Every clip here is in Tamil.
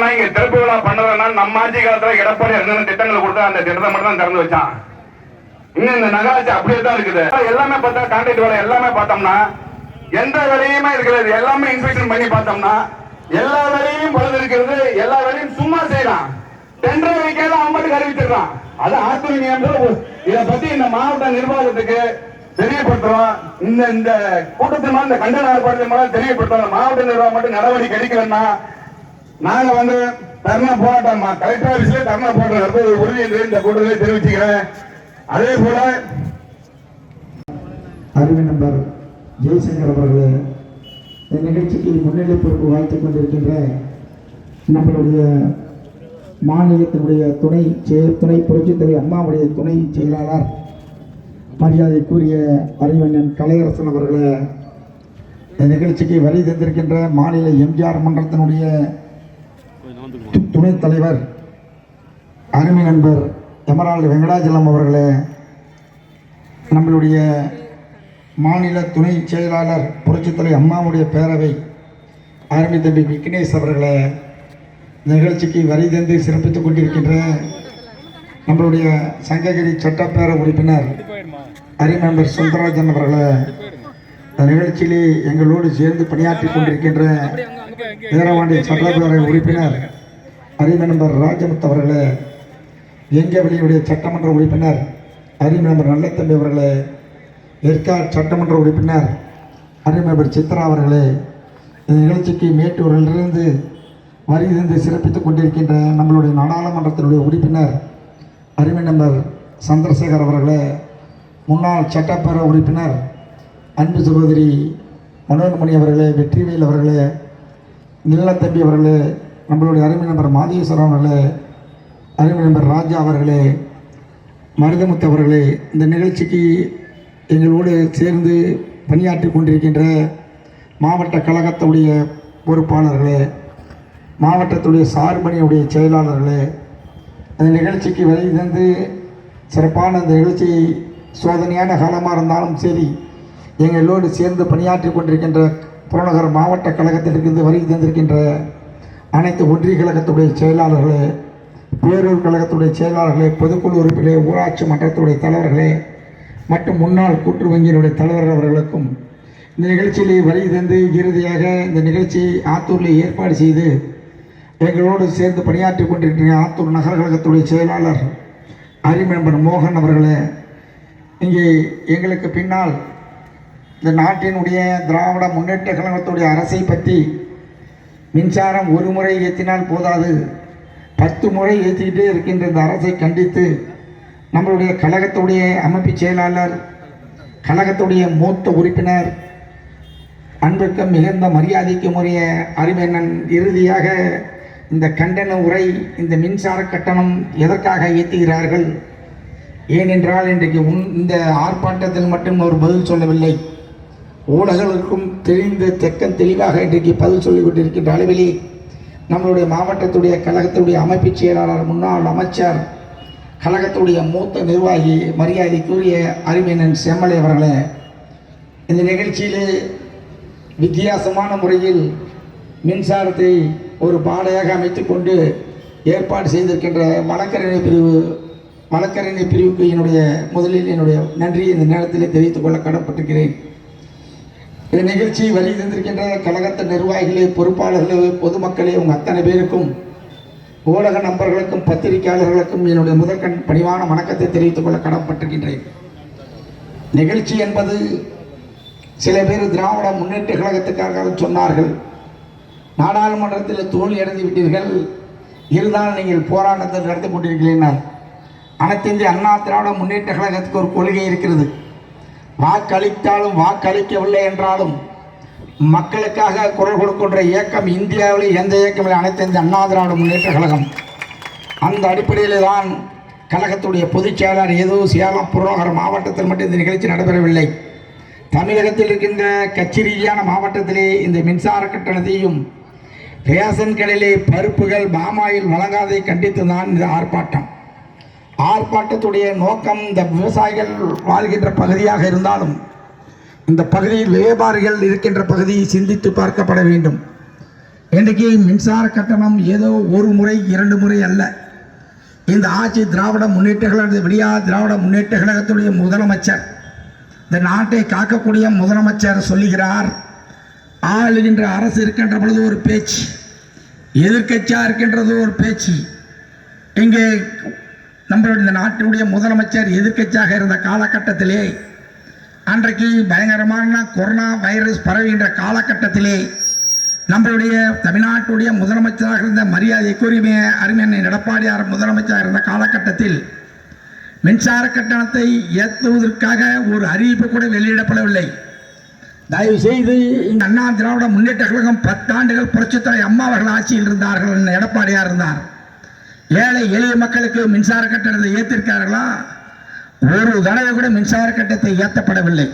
என்னன்னா இங்க திறப்பு விழா பண்ணதுன்னா நம்ம ஆட்சி காலத்துல எடப்பாடி என்னென்ன திட்டங்கள் கொடுத்தா அந்த திட்டத்தை மட்டும் தான் திறந்து வச்சான். இன்னும் இந்த நகராட்சி அப்படியே தான் இருக்குது. எல்லாமே பார்த்தா கான்ட்ராக்ட் வேலை எல்லாமே பார்த்தோம்னா எந்த வேலையுமே இருக்கிறது எல்லாமே இன்ஸ்பெக்ஷன் பண்ணி பார்த்தோம்னா எல்லா வேலையும் பழுது இருக்கிறது. எல்லா வேலையும் சும்மா செய்யலாம். டெண்டர் வைக்காத அவங்களுக்கு அறிவிச்சிடலாம். அது ஆசிரியர் இதை பத்தி இந்த மாவட்ட நிர்வாகத்துக்கு தெரியப்படுத்துறோம். இந்த கூட்டத்தின் இந்த கண்டன ஆர்ப்பாட்டத்தின் மூலம் தெரியப்படுத்துறோம். மாவட்ட நிர்வாகம் மட்டும் நடவடிக்கை எடுக்கலன்னா நாங்க தர்ணா போராட்டம் கலெக்டர் ஆபீஸ்ல தர்ணா போராட்டம் உறுதி என்று இந்த கூட்டத்தை தெரிவிச்சுக்கிறேன். அதே போல அறிவு நண்பர் ஜெய்சங்கர் அவர்களே, இந்த நிகழ்ச்சிக்கு முன்னிலை பொறுப்பு வாய்த்துக் கொண்டிருக்கின்ற நம்மளுடைய மாநிலத்தினுடைய துணை புரட்சித் தலைவர் அம்மாவுடைய துணை செயலாளர் மரியாதைக்குரிய அறிவண்ணன் கலையரசன் அவர்களே, இந்த நிகழ்ச்சிக்கு வரி தந்திருக்கின்ற மாநில எம்ஜிஆர் மன்றத்தினுடைய துணைத் தலைவர் அருமை நண்பர் எமரால்டு வெங்கடாஜலம் அவர்களே, நம்மளுடைய மாநில துணை செயலாளர் புரட்சித்தலைவர் அம்மாவுடைய பேரவை அருமை தம்பி விக்னேஷ் அவர்களே, நிகழ்ச்சிக்கு வரி தந்து சிறப்பித்துக் கொண்டிருக்கின்ற நம்மளுடைய சங்ககிரி சட்டப்பேரவை உறுப்பினர் அருமை நண்பர் சுந்தரராஜன் அவர்களே, இந்த நிகழ்ச்சியிலே எங்களோடு சேர்ந்து பணியாற்றி கொண்டிருக்கின்ற வீரவாண்டி சட்டப்பேரவை உறுப்பினர் அருமை நண்பர் ராஜமுத்து அவர்களே, எங்கவெளியுடைய சட்டமன்ற உறுப்பினர் அருமை நண்பர் நல்லத்தம்பி அவர்களே, ஏற்காடு சட்டமன்ற உறுப்பினர் அருமை நண்பர் சித்ரா அவர்களே, இந்த நிகழ்ச்சிக்கு மேட்டூரிலிருந்து வரி தந்து சிறப்பித்துக் கொண்டிருக்கின்ற நம்மளுடைய நாடாளுமன்றத்தினுடைய உறுப்பினர் அருமை நண்பர் சந்திரசேகர் அவர்களே, முன்னாள் சட்டப்பேரவை உறுப்பினர் அன்பு சகோதரி மனோன்மணி அவர்களே, வெற்றிவேல் அவர்களே, நிலத்தம்பி அவர்களே, நம்மளுடைய அருமை நண்பர் மாதேஸ்வரன் அவர்களே, அருமை நண்பர் ராஜா அவர்களே, மருதமுத்து அவர்களே, இந்த நிகழ்ச்சிக்கு எங்களோடு சேர்ந்து பணியாற்றி கொண்டிருக்கின்ற மாவட்ட கழகத்துடைய பொறுப்பாளர்களே, மாவட்டத்துடைய சார்பணியுடைய செயலாளர்களே, அந்த நிகழ்ச்சிக்கு வரை தந்து சிறப்பான அந்த நிகழ்ச்சி சோதனையான காலமாக இருந்தாலும் சரி எங்களோடு சேர்ந்து பணியாற்றி கொண்டிருக்கின்ற புறநகர் மாவட்ட கழகத்திலிருந்து வரி தந்திருக்கின்ற அனைத்து ஒன்றிய கழகத்துடைய செயலாளர்களே, பேரூர் கழகத்துடைய செயலாளர்களே, பொதுக்குழு உறுப்பினர்களே, ஊராட்சி மன்றத்துடைய தலைவர்களே மற்றும் முன்னாள் கூட்டுறவு வங்கியினுடைய தலைவர்கள் அவர்களுக்கும் இந்த நிகழ்ச்சியிலே வரி தந்து இறுதியாக இந்த நிகழ்ச்சியை ஆத்தூரில் ஏற்பாடு செய்து எங்களோடு சேர்ந்து பணியாற்றி கொண்டிருக்கிற ஆத்தூர் நகர கழகத்துடைய செயலாளர் அருமை நண்பர் மோகன் அவர்களே, இங்கே எங்களுக்கு பின்னால் இந்த நாட்டினுடைய திராவிட முன்னேற்ற கழகத்துடைய அரசை பற்றி மின்சாரம் ஒரு முறை ஏற்றினால் போதாது 10 முறை ஏற்றிக்கிட்டே இருக்கின்ற இந்த அரசை கண்டித்து நம்மளுடைய கழகத்துடைய அமைப்பு செயலாளர், கழகத்துடைய மூத்த உறுப்பினர், அன்பிற்கு மிகுந்த மரியாதைக்கும் உரிய அறிவண்ணன் இறுதியாக இந்த கண்டன உரை, இந்த மின்சார கட்டணம் எதற்காக ஏற்றுகிறார்கள், ஏனென்றால் இன்றைக்கு இந்த ஆர்ப்பாட்டத்தில் மட்டும் ஒரு பதில் சொல்லவில்லை, ஊடகங்களுக்கும் தெளிவாக இன்றைக்கு பதில் சொல்லிக் கொண்டிருக்கின்ற அளவிலே நம்மளுடைய மாவட்டத்துடைய கழகத்துடைய அமைப்பு செயலாளர், முன்னாள் அமைச்சர், கழகத்துடைய மூத்த நிர்வாகி மரியாதைக்குரிய அறிவியன் செம்மலை அவர்களே, இந்த நிகழ்ச்சியிலே வித்தியாசமான முறையில் மின்சாரத்தை ஒரு பாடையாக அமைத்து கொண்டு ஏற்பாடு செய்திருக்கின்ற வழக்கறிஞர் பிரிவுக்கு முதலில் என்னுடைய நன்றியை இந்த நேரத்தில் தெரிவித்துக் கொள்ள கடன்பட்டிருக்கிறேன். இந்த நிகழ்ச்சி வரி தந்திருக்கின்ற கழகத்தின் நிர்வாகிகளே, பொறுப்பாளர்களே, பொதுமக்களே, உங்கள் அத்தனை பேருக்கும், ஊடக நண்பர்களுக்கும் பத்திரிகையாளர்களுக்கும் என்னுடைய முதற்கண் பணிவான வணக்கத்தை தெரிவித்துக் கொள்ள கடன்பட்டிருக்கின்றேன். நிகழ்ச்சி என்பது சில பேர் திராவிட முன்னேற்ற கழகத்துக்காக சொன்னார்கள், நாடாளுமன்றத்தில் தோல்வி அடைந்து விட்டீர்கள், இருந்தாலும் நீங்கள் போராட்டத்தை நடத்தி கொண்டிருக்கிறீர்கள். அனைத்து இந்திய அண்ணா திராவிட முன்னேற்ற கழகத்துக்கு ஒரு கொள்கை இருக்கிறது. வாக்களித்தாலும் வாக்களிக்கவில்லை என்றாலும் மக்களுக்காக குரல் கொடுக்கின்ற இயக்கம் இந்தியாவில் எந்த இயக்கம் இல்லை, அனைத்து இந்திய அண்ணா திராவிட முன்னேற்ற கழகம். அந்த அடிப்படையில் தான் கழகத்துடைய பொதுச் செயலாளர் ஏதோ சேலம் புறநகர் மாவட்டத்தில் மட்டும் இந்த நிகழ்ச்சி நடைபெறவில்லை, தமிழகத்தில் இருக்கின்ற கட்சி ரீதியான மாவட்டத்திலே இந்த மின்சார கட்டணத்தையும் ரேஷன் கடையிலே பருப்புகள் பாமாயில் வழங்காதை கண்டித்து தான் இந்த ஆர்ப்பாட்டத்துடைய நோக்கம் இந்த விவசாயிகள் வாழ்கின்ற பகுதியாக இருந்தாலும் இந்த பகுதியில் வியாபாரிகள் இருக்கின்ற பகுதியை சிந்தித்து பார்க்கப்பட வேண்டும். இன்றைக்கு மின்சார கட்டணம் ஏதோ ஒரு முறை 2 முறை அல்ல. இந்த ஆட்சி திராவிட முன்னேற்ற கழக விடியா திராவிட முன்னேற்ற கழகத்துடைய முதலமைச்சர், இந்த நாட்டை காக்கக்கூடிய முதலமைச்சர் சொல்லுகிறார், ஆளுகின்ற அரசு இருக்கின்ற பொழுது ஒரு பேச்சு, எதிர்க்கட்சியாக இருக்கின்றது ஒரு பேச்சு. இங்கே நம்மளுடைய இந்த நாட்டினுடைய முதலமைச்சர் எதிர்க்கட்சியாக இருந்த காலகட்டத்திலே, அன்றைக்கு பயங்கரமான கொரோனா வைரஸ் பரவுகின்ற காலகட்டத்திலே நம்மளுடைய தமிழ்நாட்டுடைய முதலமைச்சராக இருந்த மரியாதைக்குரிய அறிஞர் எடப்பாடியார் முதலமைச்சராக இருந்த காலகட்டத்தில் மின்சார கட்டணத்தை ஏற்றுவதற்காக ஒரு அறிவிப்பு கூட வெளியிடப்படவில்லை. தயவு செய்து இந்த அண்ணா திராவிட முன்னேற்ற கழகம் 10 ஆண்டுகள் புரட்சித்தலை அம்மா அவர்கள் ஆட்சியில் இருந்தார்கள், எடப்பாடியார் இருந்தார். ஏழை எளிய மக்களுக்கு மின்சார கட்டணத்தை ஏற்றிருக்கார்களா? ஒரு தடவை கூட மின்சார கட்டணத்தை ஏற்றப்படவில்லை.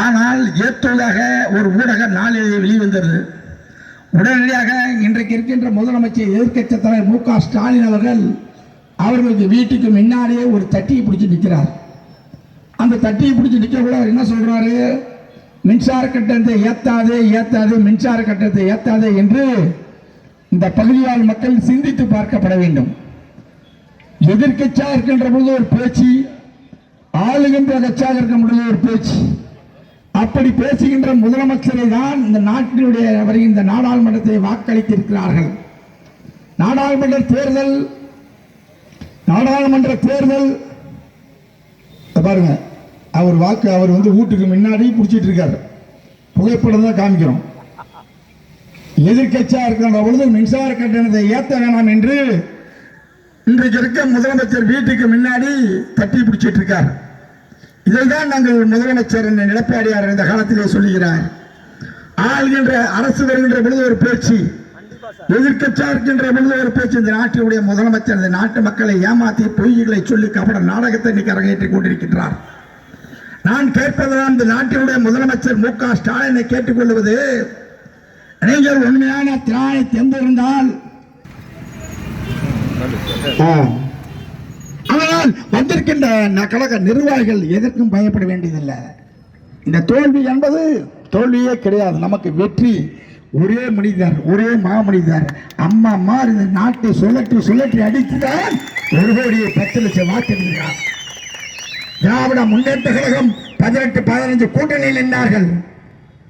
ஆனால் ஏற்றுவதாக ஒரு ஊடக நாளிதழ் வெளிவந்தது. உடனடியாக இன்றைக்கு இருக்கின்ற முதலமைச்சர் எதிர்க்கட்சி தலைவர் மு க ஸ்டாலின் அவர்களுக்கு வீட்டுக்கு முன்னாடியே ஒரு தட்டியை பிடிச்சி நிற்கிறார். அந்த தட்டியை பிடிச்சி நிற்க கூட அவர் என்ன சொல்றாரு, மின்சார கட்டணத்தை ஏத்தாதே மின்சார கட்டணத்தை ஏத்தாதே என்று இந்த பகுதியால் மக்கள் சிந்தித்து பார்க்கப்பட வேண்டும். எதிர்க்கட்சியாக இருக்கின்ற பொழுது ஒரு பேச்சு, ஆளுகின்ற கட்சியாக இருக்க பொழுது ஒரு பேச்சு. அப்படி பேசுகின்ற முதலமைச்சரை தான் இந்த நாட்டினுடைய இந்த நாடாளுமன்றத்தை வாக்களித்திருக்கிறார்கள். நாடாளுமன்ற தேர்தல் பாருங்க, அவர் வீட்டுக்கு முன்னாடி பிடிச்சிட்டு இருக்காரு. புகைப்படம் தான் காமிக்கிறோம். எதிர்க்கட்சியா இருக்கின்ற பொழுது மின்சார கட்டணத்தை ஏற்ற வேணாம் என்று இன்றைக்கு இருக்க முதலமைச்சர் வீட்டுக்கு முன்னாடி தட்டி பிடிச்சிட்டு இருக்கார். இதைதான் நாங்கள் முதலமைச்சர் எடப்பாடியார் இந்த காலத்திலே சொல்லுகிறார். ஆள்கின்ற அரசு வருகின்ற பொழுது ஒரு பேச்சு, எதிர்க்கட்சியா இருக்கின்ற பொழுது ஒரு பேச்சு. இந்த நாட்டினுடைய முதலமைச்சர் இந்த நாட்டு மக்களை ஏமாற்றி பொய்களை சொல்லி கபட நாடகத்தை இன்னைக்கு அரங்கேற்றிக் கொண்டிருக்கின்றார். நான் கேட்பதுதான், இந்த நாட்டினுடைய முதலமைச்சர் மு க ஸ்டாலினை கேட்டுக்கொள்வது, நீங்கள் உண்மையான திராணி தெம்பிருந்தால் ஆனால் வந்திருக்கின்ற கழக நிர்வாகிகள் எதற்கும் பயப்பட வேண்டியதில்லை. இந்த தோல்வி என்பது தோல்வியே கிடையாது. நமக்கு வெற்றி ஒரே மனிதர், ஒரே மாமனிதர் அம்மா இந்த நாட்டை சுழற்றி அடித்துதான் 1,10,00,000 வாக்களிக்கிறார். திராவிட முன்னேற்ற கழகம் 18-15 கூட்டணியில் நின்றார்கள்.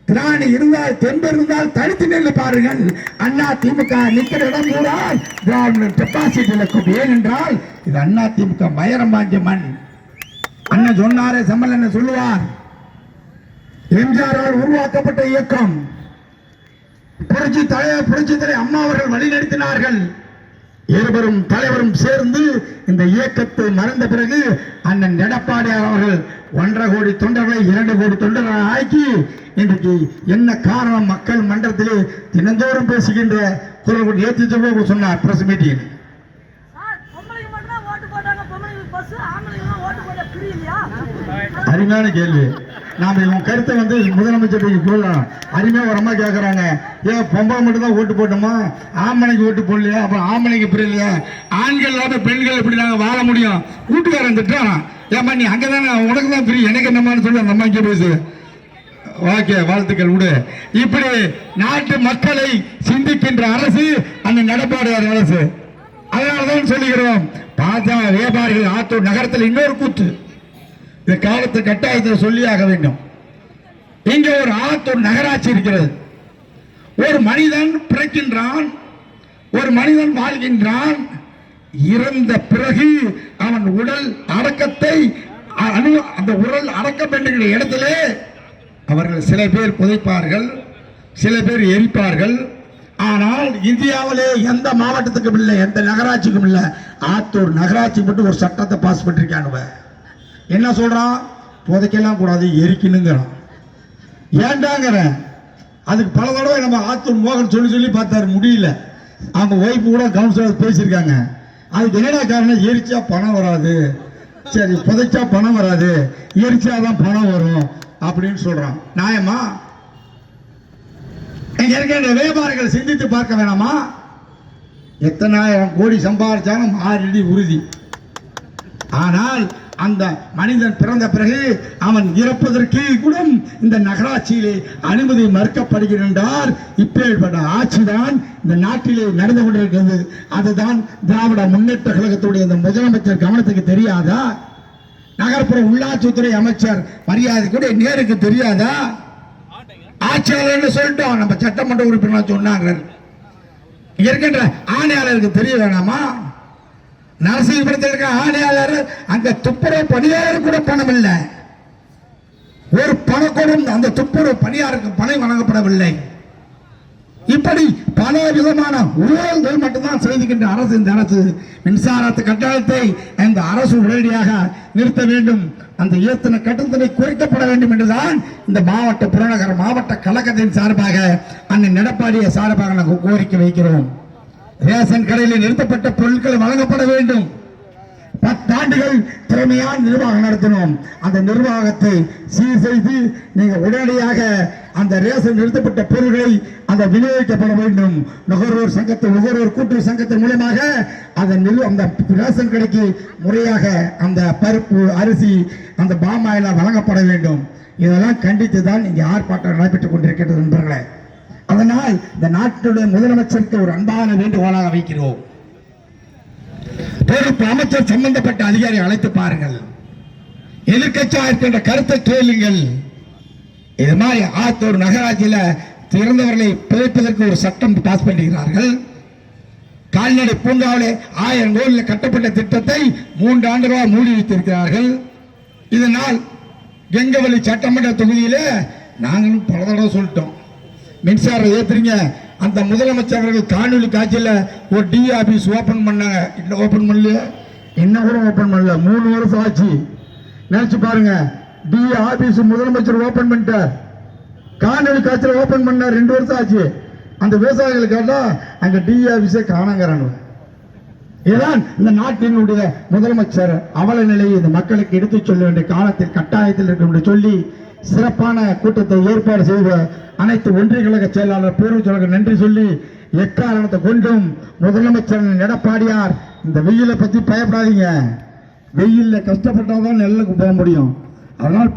திராணி இருந்தால் தெம்பு இருந்தால் தடுத்து நின்று பாருங்கள். அண்ணா திமுக நிற்கிற இடம் கூடால் திராவிட டெபாசிட் இழக்கும். ஏனென்றால் இது அண்ணா திமுக மயரம் வாங்கிய மண். அண்ணன் சொன்னாரே, செம்மல் என்ன சொல்லுவார், எம்ஜிஆரால் உருவாக்கப்பட்ட இயக்கம், புரட்சி தலைவர் அம்மா அவர்கள் வழிநடத்தினார்கள். இருவரும் தலைவரும் சேர்ந்து இந்த இயக்கத்தை மறந்த பிறகு அண்ணன் எடப்பாடியார் அவர்கள் 1.5 கோடி தொண்டர்களை 2 கோடி தொண்டர்களை ஆக்கி இன்றைக்கு என்ன காரணம், மக்கள் மன்றத்திலே தினந்தோறும் பேசுகின்ற குரல் ஏற்றி சொன்னார் பிரஸ் மீட்டிங். அருமையான கேள்வி. நாம இவன் கருத்தை முதலமைச்சர் போடலாம். அருமையா ஒரு அம்மா கேட்கறாங்க, ஏன் பொம்பளை மட்டும் தான் ஓட்டு போட்டோமா, ஆம்பளைக்கு ஓட்டு போடலையா, அப்புறம் ஆம்பளைக்கு புரியலையா, ஆண்கள் இல்லாத பெண்கள் எப்படி நாங்க வாழ முடியும், வீட்டுக்காரன் திட்டான், ஏமா நீ அங்கதானே, உனக்கு தான் பிரி, எனக்கு என்னமான்னு சொல்லி அந்த அம்மா இங்கே பேசு. ஓகே, வாழ்த்துக்கள் விடு. இப்படி நாட்டு மக்களை சிந்திக்கின்ற அரசு அந்த எடப்பாடியார் அரசு. அதனாலதான் சொல்லுகிறோம், பாஜக வியாபாரிகள் ஆத்தூர் நகரத்தில் இன்னொரு கூத்து இந்த காலத்து கட்டாயத்தில் சொல்லியாக வேண்டும். இங்கே ஒரு ஆத்தூர் நகராட்சி இருக்கிறது. ஒரு மனிதன் பிறக்கின்றான், ஒரு மனிதன் வாழ்கின்றான். இறந்த பிறகு அவன் உடல் அடக்கத்தை அந்த உடல் அடக்கம் என்கிற இடத்திலே அவர்கள் சில பேர் புதைப்பார்கள், சில பேர் எரிப்பார்கள். ஆனால் இந்தியாவிலே எந்த மாவட்டத்துக்கும் இல்லை, எந்த நகராட்சிக்கும் இல்லை, ஆத்தூர் நகராட்சி மட்டும் ஒரு சட்டத்தை பாஸ் பண்ணிருக்கானுவ. என்ன சொல்றான், புதைக்கலாம் கூடாது, எரிக்கணுங்கிறான். ஏண்டாங்கிற அதுக்கு பல தடவை நம்ம ஆத்தூர் மோகன் சொல்லி பார்த்தாரு, முடியல. அவங்க ஒய்ஃபு கூட கவுன்சிலர் பேசியிருக்காங்க. அதுக்கு என்னடா காரணம், எரிச்சா பணம் வராது, சரி புதைச்சா பணம் வராது, எரிச்சாதான் பணம் வரும் அப்படின்னு சொல்றான். நியாயமா? இங்க இருக்கின்ற வியாபாரிகள் சிந்தித்து பார்க்க வேணாமா? எத்தனாயிரம் கோடி சம்பாதிச்சாலும் 6 அடி உறுதி. ஆனால் அந்த மனிதன் பிறந்த பிறகு அவன் இறப்பதற்கு கூட இந்த நகராட்சியிலே அனுமதி மறுக்கப்படுகின்றார். இப்பேற்பட்ட ஆட்சிதான் இந்த நாட்டிலே நடந்து கொண்டிருக்கிறது. அதுதான் திராவிட முன்னேற்ற கழகத்துடைய இந்த முதலமைச்சர் கவனத்துக்கு தெரியாதா? நகர்ப்புற உள்ளாட்சித்துறை அமைச்சர் மரியாதை கூட நேருக்கு தெரியாதா? ஆட்சியாளர் சொல்லிட்டோம், நம்ம சட்டமன்ற உறுப்பினர் சொன்னாங்க. இருக்கின்ற ஆணையாளருக்கு தெரிய வேணாமா? நரசிங்கபுரத்தில் இருக்க ஆணையாளர் அங்க துப்புரவு பணியாளர் கூட பணம் இல்லை. ஒரு பணக்கூடம் அந்த துப்புரவு பணியாளருக்கு பணம் வழங்கப்படவில்லை. இப்படி பல விதமான ஊழல்கள் மட்டும்தான் செய்துகின்ற அரசு இந்த அரசு. மின்சாரத்து கட்டணத்தை இந்த அரசு உடனடியாக நிறுத்த வேண்டும். அந்த ஏத்தன கட்டணத்தை குறைக்கப்பட வேண்டும் என்றுதான் இந்த மாவட்ட புறநகர மாவட்ட கழகத்தின் சார்பாக அண்ணன் எடப்பாடியை சார்பாக நாங்கள் கோரிக்கை வைக்கிறோம். ரேஷன் கடையில் நிறுத்தப்பட்ட பொருட்கள் வழங்கப்பட வேண்டும். 10 ஆண்டுகள் திறமையான நிர்வாகம் நடத்தினோம். அந்த நிர்வாகத்தை சீர் செய்து நீங்க உடனடியாக அந்த ரேஷன் நிறுத்தப்பட்ட பொருட்களை அந்த விநியோகிக்கப்பட வேண்டும். நுகர்வோர் சங்கத்தை நுகர்வோர் கூட்டுறவு சங்கத்தின் மூலமாக அந்த ரேஷன் கடைக்கு முறையாக அந்த பருப்பு அரிசி அந்த பாமாயில வழங்கப்பட வேண்டும். இதெல்லாம் கண்டித்து தான் இங்கே ஆர்ப்பாட்டம் நடைபெற்றுக் கொண்டிருக்கிறது நண்பர்களே. அதனால் இந்த நாட்டுடைய முதலமைச்சருக்கு ஒரு அன்பான வேண்டுகோளாக வைக்கிறோம். பொறுப்பு அமைச்சர் சம்பந்தப்பட்ட அதிகாரி அழைத்து பாருங்கள். எதிர்கட்சியாக இருக்கின்ற கருத்தை கேளுங்கள். இது மாதிரி ஆத்தூர் நகராட்சியில திறந்தவர்களை பிழைப்பதற்கு ஒரு சட்டம் பாஸ் பண்ணுகிறார்கள். கால்நடை பூங்காவிலே 1000 கோடியில் கட்டப்பட்ட திட்டத்தை 3 ஆண்டுகளாக மூடி வைத்திருக்கிறார்கள். இதனால் கெங்கவல்லி சட்டமன்ற தொகுதியில நாங்களும் பல தடவை சொல்லிட்டோம், மின்சாரம் ஏத்துறீங்க. அந்த முதலமைச்சர் அவர்கள் காணொலி காட்சியில் ஒரு டி ஆபீஸ் ஓபன் பண்ணாங்க. இன்னும் ஓபன் பண்ணல, இன்னும் கூட ஓபன் பண்ணல. 3 வருஷம் ஆச்சு. நினைச்சு பாருங்க, டி ஆபீஸ் முதலமைச்சர் ஓபன் பண்ணிட்டார், காணொலி காட்சியில் ஓபன் பண்ணார். 2 வருஷம் ஆச்சு. அந்த விவசாயிகள் கேட்டா அங்க டி ஆபீஸே காணங்கிறாங்க. இதுதான் இந்த நாட்டினுடைய முதலமைச்சர் அவல நிலையை இந்த மக்களுக்கு எடுத்துச் சொல்ல வேண்டிய காலத்தில் கட்டாயத்தில் இருக்கும் என்று சொல்லி சிறப்பான கூட்டத்தை ஏற்பாடு செய்த அனைத்து ஒன்றிய கழக செயலாளர் பேரவைச் நன்றி சொல்லி எக்காரணத்தை கொண்டும் முதலமைச்சர் எடப்பாடியார் இந்த வெயிலை பத்தி பயப்படாதீங்க. வெயில்ல கஷ்டப்பட்டாதான் நெல்லுக்கு போக முடியும். அதனால்